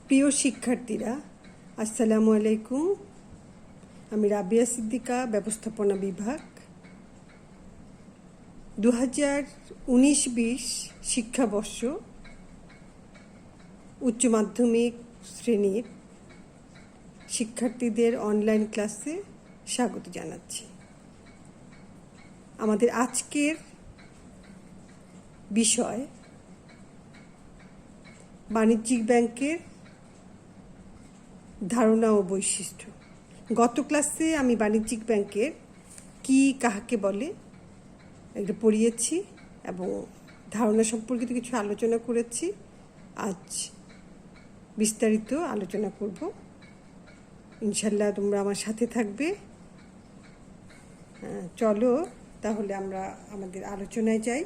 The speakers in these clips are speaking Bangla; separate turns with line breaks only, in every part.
প্রিয় শিক্ষার্থীরা, আসসালামু আলাইকুম। আমি রাবিয়া সিদ্দিকা, ব্যবস্থাপনা বিভাগ। 2019-20 শিক্ষাবর্ষ উচ্চ মাধ্যমিক শ্রেণীর শিক্ষার্থীদের অনলাইন ক্লাসে স্বাগত জানাচ্ছি। আমাদের আজকের বিষয় বাণিজ্যিক ব্যাংকের ধারণা ও বৈশিষ্ট্য। গত ক্লাসে আমি বাণিজ্যিক ব্যাংকের কি কাহাকে বলে এটা পড়িয়েছি এবং ধারণা সম্পর্কিত কিছু আলোচনা করেছি। আজ বিস্তারিত আলোচনা করব। ইনশাল্লাহ তোমরা আমার সাথে থাকবে। চলো তাহলে আমরা আমাদের আলোচনায় যাই।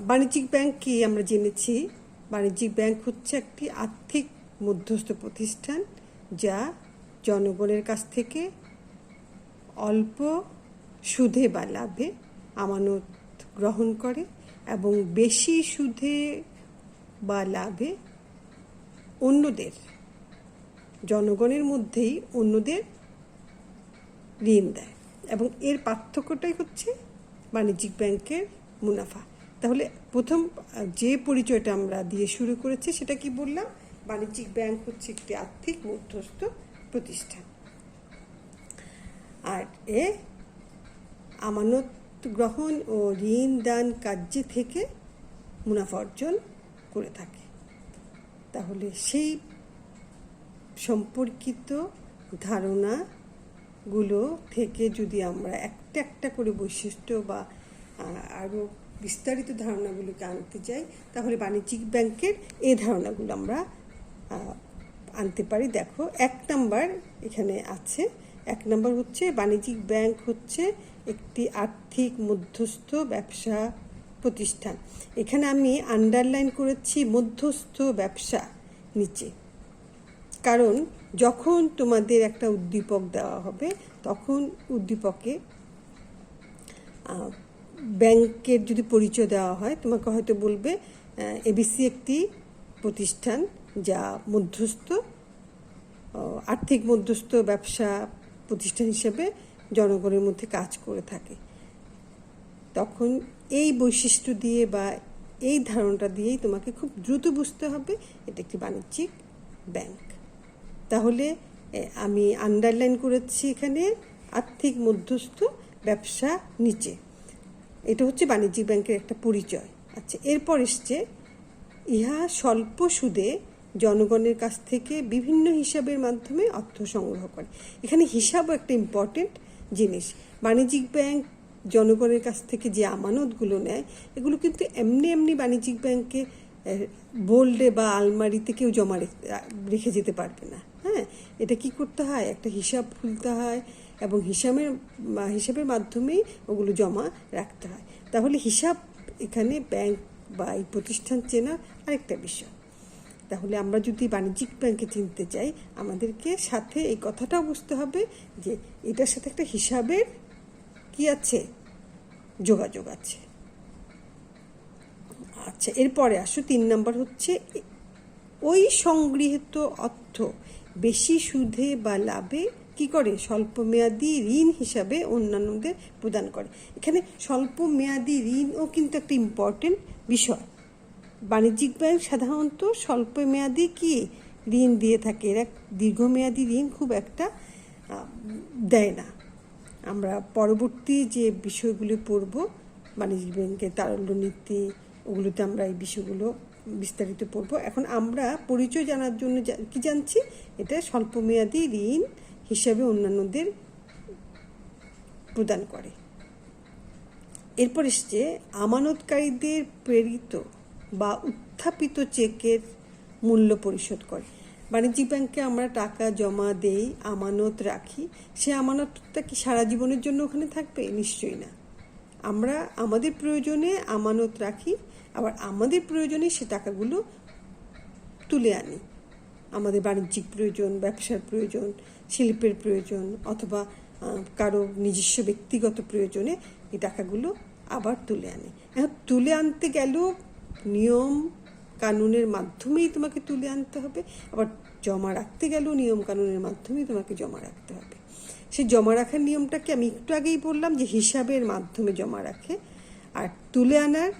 বাণিজ্যিক ব্যাংক কি আমরা জেনেছি। বাণিজ্যিক ব্যাংক হচ্ছে একটি আর্থিক মধ্যস্থ প্রতিষ্ঠান যা জনগণের কাছ থেকে অল্প সুদে বা লাভে আমানত গ্রহণ করে এবং বেশি সুদে বা লাভে অন্যদের, জনগণের মধ্যেই অন্যদের ঋণ দেয় এবং এর পার্থক্যটাই হচ্ছে বাণিজ্যিক ব্যাংকের মুনাফা। তাহলে প্রথম যে পরিচয়টা আমরা দিয়ে শুরু করেছি সেটা কি বললাম? বাণিজ্যিক ব্যাংক হচ্ছে একটি আর্থিক মধ্যস্থ প্রতিষ্ঠান আর এ আমানত গ্রহণ ও ঋণ দান কার্য থেকে মুনাফা অর্জন করে থাকে। তাহলে সেই সম্পর্কিত ধারণাগুলো থেকে যদি আমরা একটা একটা করে বৈশিষ্ট্য বা আরও বিস্তারিত ধারণাগুলোকে আনতে যাই, তাহলে বাণিজ্যিক ব্যাংকের এই ধারণাগুলো আমরা আনতে পারি। দেখো, 1 নাম্বার এখানে আছে। 1 নাম্বার হচ্ছে বাণিজ্যিক ব্যাংক হচ্ছে একটি আর্থিক মধ্যস্থ ব্যবসা প্রতিষ্ঠান। এখানে আমি আন্ডারলাইন করেছি মধ্যস্থ ব্যবসা নিচে, কারণ যখন তোমাদের একটা উদ্দীপক দেওয়া হবে তখন উদ্দীপকে ব্যাংকের যদি পরিচয় দেওয়া হয়, তোমাকে হয়তো বলবে এবিসি একটি প্রতিষ্ঠান যা মধ্যস্থ আর্থিক মধ্যস্থ ব্যবসা প্রতিষ্ঠান হিসেবে জনগণের মধ্যে কাজ করে থাকে। তখন এই বৈশিষ্ট্য দিয়ে বা এই ধারণাটা দিয়েই তোমাকে খুব দ্রুত বুঝতে হবে এটা একটি বাণিজ্যিক ব্যাংক। তাহলে আমি আন্ডারলাইন করেছি এখানে আর্থিক মধ্যস্থ ব্যবসা নিচে। এটা হচ্ছে বাণিজ্যিক ব্যাংকের একটা পরিচয়। আচ্ছা, এরপর এসছে ইহা স্বল্প সুদে জনগণের কাছ থেকে বিভিন্ন হিসাবের মাধ্যমে অর্থ সংগ্রহ করে। এখানে হিসাবও একটা ইম্পর্টেন্ট জিনিস। বাণিজ্যিক ব্যাংক জনগণের কাছ থেকে যে আমানতগুলো নেয় এগুলো কিন্তু এমনি বাণিজ্যিক ব্যাংকে বোল্ডে বা আলমারিতে কেউ জমা রেখে যেতে পারবে না। এটা কি করতে হয়? একটা হিসাব খুলতে হয় এবং হিসাবের মাধ্যমেই ওগুলো জমা রাখতে হয়। তাহলে হিসাব এখানে ব্যাংক বা এই প্রতিষ্ঠান চেনা আরেকটা বিষয়। তাহলে আমরা যদি বাণিজ্যিক ব্যাংকে চিনতে চাই, আমাদেরকে সাথে এই কথাটাও বুঝতে হবে যে এটার সাথে একটা হিসাবের কি আছে, যোগাযোগ আছে। আচ্ছা, এরপরে আসো 3 নাম্বার হচ্ছে ওই সংগৃহীত অর্থ বেশি সুদে বা লাভে কি করে? স্বল্প মেয়াদী ঋণ হিসাবে অন্যান্যদের প্রদান করে। এখানে স্বল্প মেয়াদী ঋণও কিন্তু একটা ইম্পর্টেন্ট বিষয়। বাণিজ্যিক ব্যাংক সাধারণত স্বল্প মেয়াদী কি ঋণ দিয়ে থাকে, এরা দীর্ঘমেয়াদী ঋণ খুব একটা দেয় না। আমরা পরবর্তী যে বিষয়গুলি পড়ব, বাণিজ্যিক ব্যাংকের তারল্য নীতি, ওগুলোতে আমরা এই বিষয়গুলো বিস্তারিত পড়ব। এখন আমরা পরিচয় জানার জন্য কি জানছি? এটা স্বল্পমেয়াদী ঋণ হিসাবে অন্যান্যদের প্রদান করে। এরপর এসছে আমানতকারীদের প্রেরিত বা উত্থাপিত চেকের মূল্য পরিশোধ করে। বাণিজ্যিক ব্যাংকে আমরা টাকা জমা দেই, আমানত রাখি। সে আমানতটা কি সারা জীবনের জন্য ওখানে থাকবে? নিশ্চয়ই না। আমরা আমাদের প্রয়োজনে আমানত রাখি, আবার আমাদের প্রয়োজনে সে টাকাগুলো তুলে আনি। আমাদের বাণিজ্যিক প্রয়োজন, ব্যবসার প্রয়োজন, শিল্পের প্রয়োজন অথবা কারো নিজস্ব ব্যক্তিগত প্রয়োজনে এই টাকাগুলো আবার তুলে আনি। এখন তুলে আনতে গেলেও নিয়ম কানুনের মাধ্যমেই তোমাকে তুলে আনতে হবে, আবার জমা রাখতে গেলেও নিয়ম কানুনের মাধ্যমেই তোমাকে জমা রাখতে হবে। সেই জমা রাখার নিয়মটাকে আমি একটু আগেই বললাম যে হিসাবের মাধ্যমে জমা রাখে, আর তুলে আনার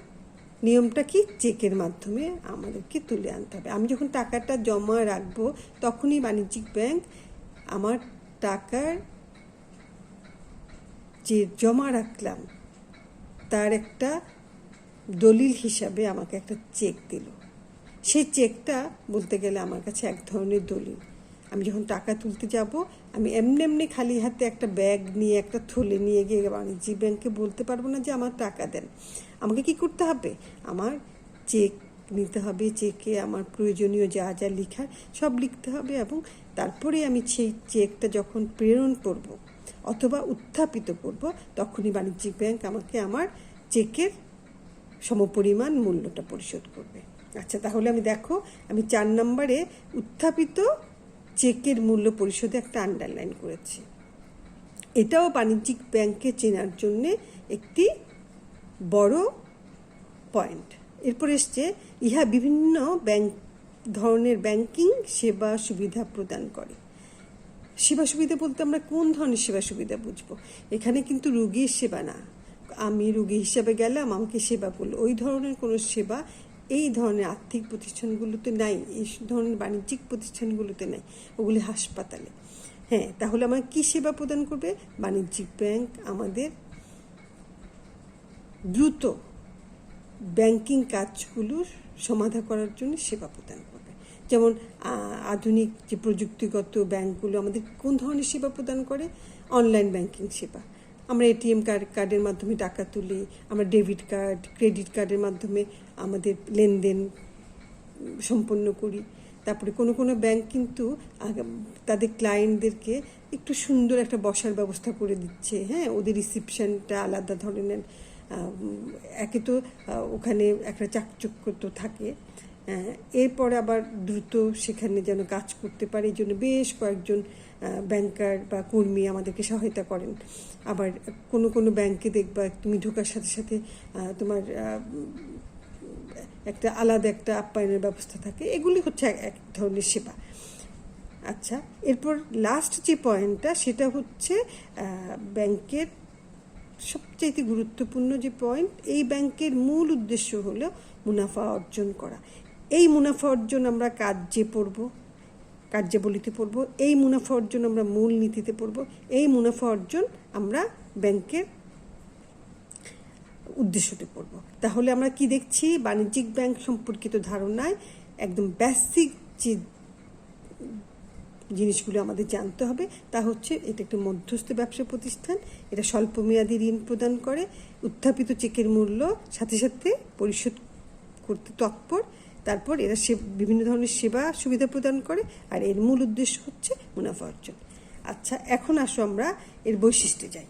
নিয়মটা কি, চেকের মাধ্যমে আমাদেরকে তুলে আনতে হবে। আমি যখন টাকাটা জমা রাখবো তখনই বাণিজ্যিক ব্যাংক আমার টাকার যে জমা রাখলাম তার একটা দলিল হিসাবে আমাকে একটা চেক দিল। সেই চেকটা বলতে গেলে আমার কাছে এক ধরনের দলিল। আমি যখন টাকা তুলতে যাব, আমি এমনি খালি হাতে একটা ব্যাগ নিয়ে, একটা থলে নিয়ে গিয়ে বাণিজ্যিক ব্যাংকে বলতে পারবো না যে আমার টাকা দেন। আমাকে কি করতে হবে, আমার চেক নিতে হবে, চেকে আমার প্রয়োজনীয় যা যা লেখার সব লিখতে হবে, এবং তারপরে আমি সেই চেকটা যখন প্রেরণ করব অথবা উত্থাপিত করব, তখনই বাণিজ্যিক ব্যাংক আমাকে আমার চেকের সমপরিমাণ মূল্যটা পরিশোধ করবে। আচ্ছা, তাহলে আমি 4 নম্বরে উত্থাপিত চেকের মূল্য পরিশোধে একটা আন্ডারলাইন করেছি। এটাও বাণিজ্যিক ব্যাংকে চেনার জন্যে একটি বড় পয়েন্ট। এরপর এসছে, ইহা বিভিন্ন ধরনের ব্যাংকিং সেবা সুবিধা প্রদান করে। সেবা সুবিধা বলতে আমরা কোন ধরনের সেবা সুবিধা বুঝবো? এখানে কিন্তু রোগীর সেবা না, আমি রোগী হিসাবে গেলাম, আমাকে সেবা করলো, ওই ধরনের কোনো সেবা এই ধরনের আর্থিক প্রতিষ্ঠানগুলোতে নাই, এই ধরনের বাণিজ্যিক প্রতিষ্ঠানগুলোতে নাই, ওগুলি হাসপাতালে। হ্যাঁ, তাহলে আমার কি সেবা প্রদান করবে? বাণিজ্যিক ব্যাংক আমাদের দ্রুত ব্যাংকিং কাজগুলোর সমাধা করার জন্য সেবা প্রদান করবে। যেমন আধুনিক যে প্রযুক্তিগত ব্যাংকগুলো আমাদের কোন ধরনের সেবা প্রদান করে? অনলাইন ব্যাংকিং সেবা। আমরা এটিএম কার্ডের মাধ্যমে টাকা তুলি, আমরা ডেবিট কার্ড, ক্রেডিট কার্ডের মাধ্যমে আমাদের লেনদেন সম্পন্ন করি। তারপরে কোনো ব্যাংক কিন্তু তাদের ক্লায়েন্টদেরকে একটু সুন্দর একটা বসার ব্যবস্থা করে দিচ্ছে। হ্যাঁ, ওদের রিসিপশনটা আলাদা ধরনের, একে তো ওখানে একটা চাকচক্য তো থাকে, এরপর আবার দ্রুত সেখানে যেন কাজ করতে পারে, এই জন্য বেশ কয়েকজন ব্যাংকার বা কর্মী আমাদেরকে সহায়তা করেন। আবার কোনো ব্যাংকে দেখবা তুমি ঢোকার সাথে সাথে তোমার একটা আলাদা একটা আপ্যায়নের ব্যবস্থা থাকে। এগুলি হচ্ছে এক ধরনের সেবা। আচ্ছা, এরপর লাস্ট যে পয়েন্টটা, সেটা হচ্ছে ব্যাংকের সবচেয়ে গুরুত্বপূর্ণ যে পয়েন্ট, এই ব্যাংকের মূল উদ্দেশ্য হলো মুনাফা অর্জন করা। এই মুনাফা অর্জন আমরা কার্যাবলীতে পড়ব, এই মুনাফা অর্জন আমরা মূল নীতিতে পড়ব, এই মুনাফা অর্জন আমরা ব্যাংকের উদ্দেশ্যতে পড়ব। তাহলে আমরা কি দেখছি? বাণিজ্যিক ব্যাংক সম্পর্কিত ধারণায় একদম বেসিক যে জিনিসগুলো আমাদের জানতে হবে তা হচ্ছে, এটা একটা মধ্যস্থ ব্যবসা প্রতিষ্ঠান, এটা স্বল্পমেয়াদী ঋণ প্রদান করে, উত্থাপিত চেকের মূল্য সাথে সাথে পরিশোধ করতে তৎপর, তারপর এরা বিভিন্ন ধরনের সেবা সুবিধা প্রদান করে, আর এর মূল উদ্দেশ্য হচ্ছে মুনাফা অর্জন। আচ্ছা, এখন আসো আমরা এর বৈশিষ্ট্যে যাই।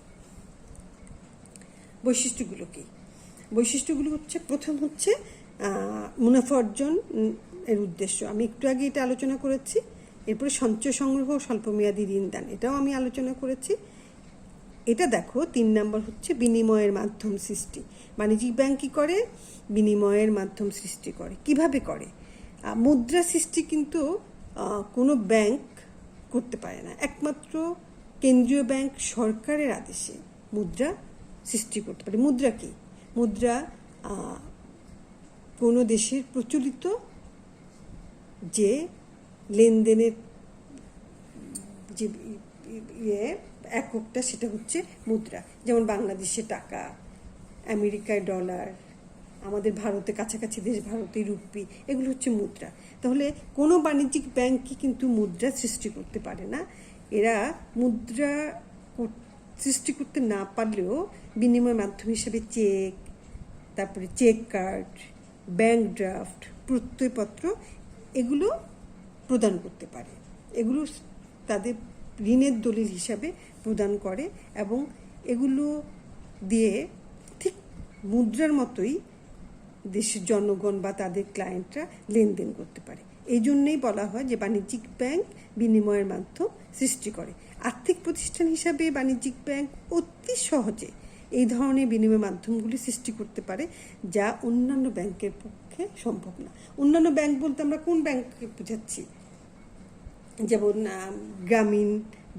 বৈশিষ্ট্যগুলো কি? বৈশিষ্ট্যগুলো হচ্ছে, প্রথম হচ্ছে মুনাফা অর্জন এর উদ্দেশ্য, আমি একটু আগে এটা আলোচনা করেছি। এরপরে সঞ্চয় সংগ্রহ, স্বল্পমেয়াদী ঋণ দান, এটাও আমি আলোচনা করেছি। এটা দেখো, 3 নম্বর হচ্ছে বিনিময়ের মাধ্যম সৃষ্টি। বাণিজ্যিক ব্যাংক কী করে? বিনিময়ের মাধ্যম সৃষ্টি করে। কিভাবে করে? মুদ্রা সৃষ্টি কিন্তু কোনো ব্যাংক করতে পারে না, একমাত্র কেন্দ্রীয় ব্যাংক সরকারের আদেশে মুদ্রা সৃষ্টি করতে পারে। মুদ্রা কি? মুদ্রা কোনো দেশের প্রচলিত যে লেনদেনের যে এককটা, সেটা হচ্ছে মুদ্রা। যেমন বাংলাদেশে টাকা, আমেরিকায় ডলার, আমাদের ভারতে কাছাকাছি দেশ ভারতে রুপি, এগুলো হচ্ছে মুদ্রা। তাহলে কোনো বাণিজ্যিক ব্যাংকই কিন্তু মুদ্রা সৃষ্টি করতে পারে না। এরা মুদ্রা সৃষ্টি করতে না পারলেও বিনিময় মাধ্যম হিসেবে চেক, তারপরে চেক কার্ড, ব্যাংক ড্রাফট, প্রত্যয়পত্র, এগুলো প্রদান করতে পারে। এগুলো তাদের ঋণের দলিল হিসাবে প্রদান করে, এবং এগুলো দিয়ে ঠিক মুদ্রার মতোই দেশের জনগণ বা তাদের ক্লায়েন্টরা লেনদেন করতে পারে। এই জন্যেই বলা হয় যে বাণিজ্যিক ব্যাংক বিনিময়ের মাধ্যম সৃষ্টি করে। আর্থিক প্রতিষ্ঠান হিসাবে বাণিজ্যিক ব্যাংক অতি সহজে এই ধরনের বিনিময় মাধ্যমগুলি সৃষ্টি করতে পারে, যা অন্যান্য ব্যাংকের পক্ষে পক্ষে সম্ভব না। অন্যান্য ব্যাংক বলতে আমরা কোন ব্যাংককে বোঝাচ্ছি? যেমন গ্রামীণ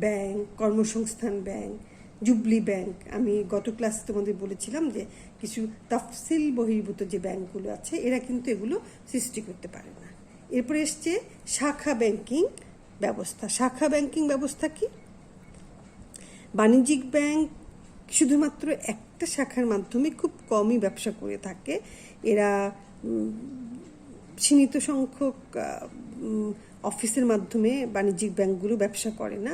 ব্যাংক, কর্মসংস্থান ব্যাংক, জুবলি ব্যাংক। আমি গত ক্লাসে তোমাদের বলেছিলাম যে কিছু তফসিল বহির্ভূত যে ব্যাংকগুলো আছে এরা কিন্তু এগুলো সৃষ্টি করতে পারে না। এরপরে এসছে শাখা ব্যাংকিং ব্যবস্থা। শাখা ব্যাংকিং ব্যবস্থা কি? বাণিজ্যিক ব্যাংক শুধুমাত্র একটা শাখার মাধ্যমে খুব কমই ব্যবসা করে থাকে। এরা সীমিত সংখ্যক অফিসের মাধ্যমে বাণিজ্যিক ব্যাংকগুলো ব্যবসা করে না।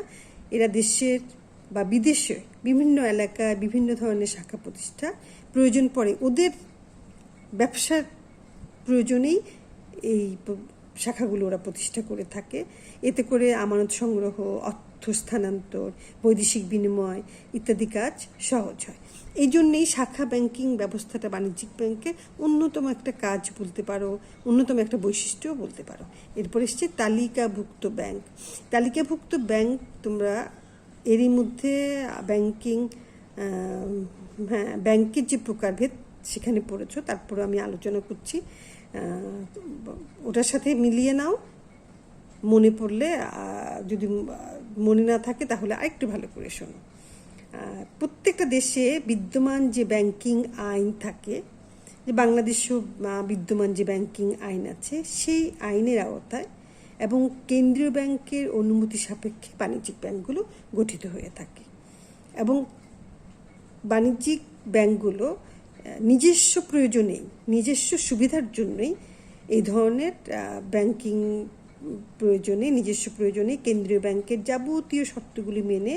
এরা দেশের বা বিদেশে বিভিন্ন এলাকায় বিভিন্ন ধরনের শাখা প্রতিষ্ঠা প্রয়োজন পড়ে, ওদের ব্যবসার প্রয়োজনেই এই শাখাগুলো ওরা প্রতিষ্ঠা করে থাকে। এতে করে আমানত সংগ্রহ, অর্থ স্থানান্তর, বৈদেশিক বিনিময় ইত্যাদি কাজ সহজ হয়। এই জন্যেই শাখা ব্যাংকিং ব্যবস্থাটা বাণিজ্যিক ব্যাংকের অন্যতম একটা কাজ বলতে পারো, অন্যতম একটা বৈশিষ্ট্যও বলতে পারো। এরপর এসছে তালিকাভুক্ত ব্যাংক। তালিকাভুক্ত ব্যাংক তোমরা এরই মধ্যে ব্যাংকিং ব্যাংকের যে প্রকারভেদ সেখানে পড়েছো, তারপরে আমি আলোচনা করছি, ওটার সাথে মিলিয়ে নাও। মনে পড়লে, যদি মনে না থাকে তাহলে আরেকটু ভালো করে শোনো। প্রত্যেকটা দেশে বিদ্যমান যে ব্যাংকিং আইন থাকে, যে বাংলাদেশেও বিদ্যমান যে ব্যাংকিং আইন আছে, সেই আইনের আওতায় এবং কেন্দ্রীয় ব্যাংকের অনুমতি সাপেক্ষে বাণিজ্যিক ব্যাংকগুলো গঠিত হয়ে থাকে। এবং বাণিজ্যিক ব্যাংকগুলো নিজস্ব প্রয়োজনেই, নিজস্ব সুবিধার জন্যই এই ধরনের ব্যাংকিং নিজস্ব প্রয়োজনে কেন্দ্রীয় ব্যাংকের যাবতীয় শর্তগুলি মেনে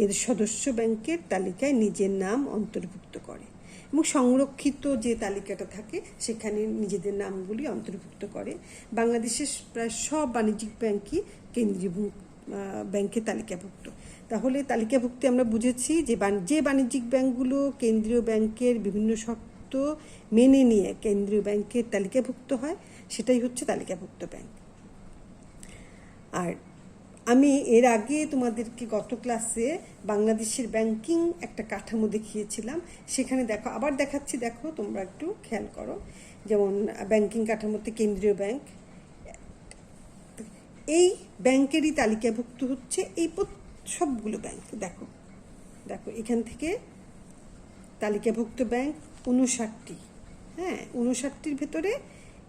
এর সদস্য ব্যাংকের তালিকায় নিজের নাম অন্তর্ভুক্ত করে এবং সংরক্ষিত যে তালিকাটা থাকে সেখানে নিজেদের নামগুলি অন্তর্ভুক্ত করে। বাংলাদেশের প্রায় সব বাণিজ্যিক ব্যাংকই কেন্দ্রীয় ব্যাংকে তালিকাভুক্ত। তাহলে তালিকাভুক্তি আমরা বুঝেছি যে বাণিজ্যিক ব্যাংকগুলো কেন্দ্রীয় ব্যাংকের বিভিন্ন শর্ত মেনে নিয়ে কেন্দ্রীয় ব্যাংকের তালিকাভুক্ত হয়, সেটাই হচ্ছে তালিকাভুক্ত ব্যাংক। আর আমি এর আগে তোমাদেরকে গত ক্লাসে বাংলাদেশের ব্যাংকিং একটা কাঠামো দেখিয়েছিলাম, সেখানে দেখো, আবার দেখাচ্ছি, দেখো তোমরা একটু খেয়াল করো। যেমন ব্যাংকিং কাঠামোতে কেন্দ্রীয় ব্যাংক, এই ব্যাংকেরই তালিকাভুক্ত হচ্ছে এই সবগুলো ব্যাংক। দেখো দেখো এখান থেকে তালিকাভুক্ত ব্যাংক 59টি। 59টির ভেতরে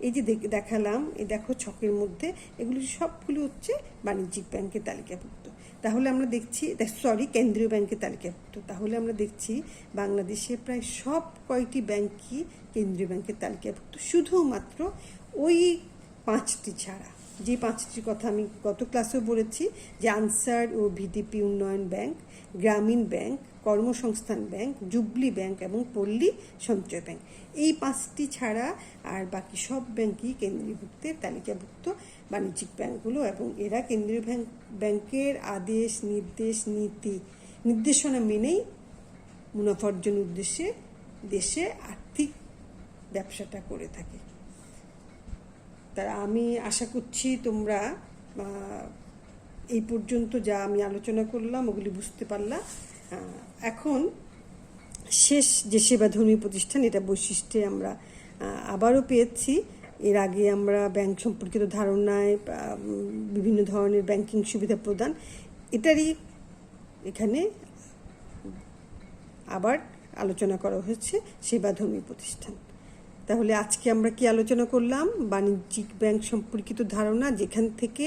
এই যে দেখালাম, এই দেখো ছকের মধ্যে, এগুলো সবগুলো হচ্ছে বাণিজ্যিক ব্যাংকের তালিকাভুক্ত। তাহলে আমরা দেখছি, কেন্দ্রীয় ব্যাংকের তালিকাভুক্ত। তাহলে আমরা দেখছি বাংলাদেশে প্রায় সব কয়টি ব্যাংকই কেন্দ্রীয় ব্যাংকের তালিকাভুক্ত, শুধুমাত্র ওই 5টি ছাড়া। যে 5টির কথা আমি গত ক্লাসেও বলেছি, যে আনসার ও ভিডিপি উন্নয়ন ব্যাংক, গ্রামীণ ব্যাংক, কর্মসংস্থান ব্যাংক, জুবলি ব্যাংক এবং পল্লী সঞ্চয় ব্যাংক। এই 5টি ছাড়া আর বাকি সব ব্যাংকই কেন্দ্রীভুক্তের তালিকাভুক্ত বাণিজ্যিক ব্যাংকগুলো, এবং এরা কেন্দ্রীয় ব্যাংকের আদেশ, নির্দেশ, নির্দেশনা মেনেই মুনাফা অর্জন উদ্দেশ্যে দেশে আর্থিক ব্যবসাটা করে থাকে। তারা আমি আশা করছি তোমরা এই পর্যন্ত যা আমি আলোচনা করলাম ওগুলি বুঝতে পারলা। এখন শেষ যে সেবাধর্মী প্রতিষ্ঠান, এটা বৈশিষ্ট্যে আমরা আবারও পেয়েছি। এর আগে আমরা ব্যাংক সম্পর্কিত ধারণায় বিভিন্ন ধরনের ব্যাংকিং সুবিধা প্রদান, এটারই এখানে আবার আলোচনা করা হয়েছে সেবাধর্মী প্রতিষ্ঠান। তাহলে আজকে আমরা কি আলোচনা করলাম? বাণিজ্যিক ব্যাংক সম্পর্কিত ধারণা, যেখান থেকে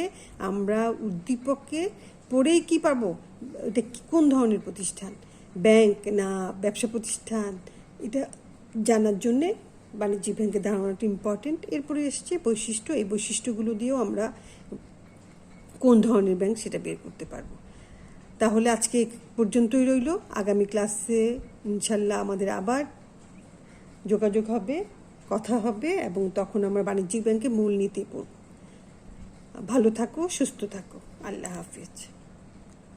আমরা উদ্দীপকে পড়েই কি পাবো, এটা কোন ধরনের প্রতিষ্ঠান, ব্যাংক না ব্যবসা প্রতিষ্ঠান, এটা জানার জন্যে বাণিজ্যিক ব্যাংকের ধারণাটা ইম্পর্টেন্ট। এরপরে এসছে বৈশিষ্ট্য, এই বৈশিষ্ট্যগুলো দিয়েও আমরা কোন ধরনের ব্যাংক সেটা বের করতে পারবো। তাহলে আজকে পর্যন্তই রইল। আগামী ক্লাসে ইনশাল্লাহ আমাদের আবার যোগাযোগ হবে, কথা হবে, এবং তখন আমরা বাণিজ্যিক ব্যাংকের মূলনীতি পড়ব। ভালো থাকো, সুস্থ থাকো। আল্লাহ হাফিজ।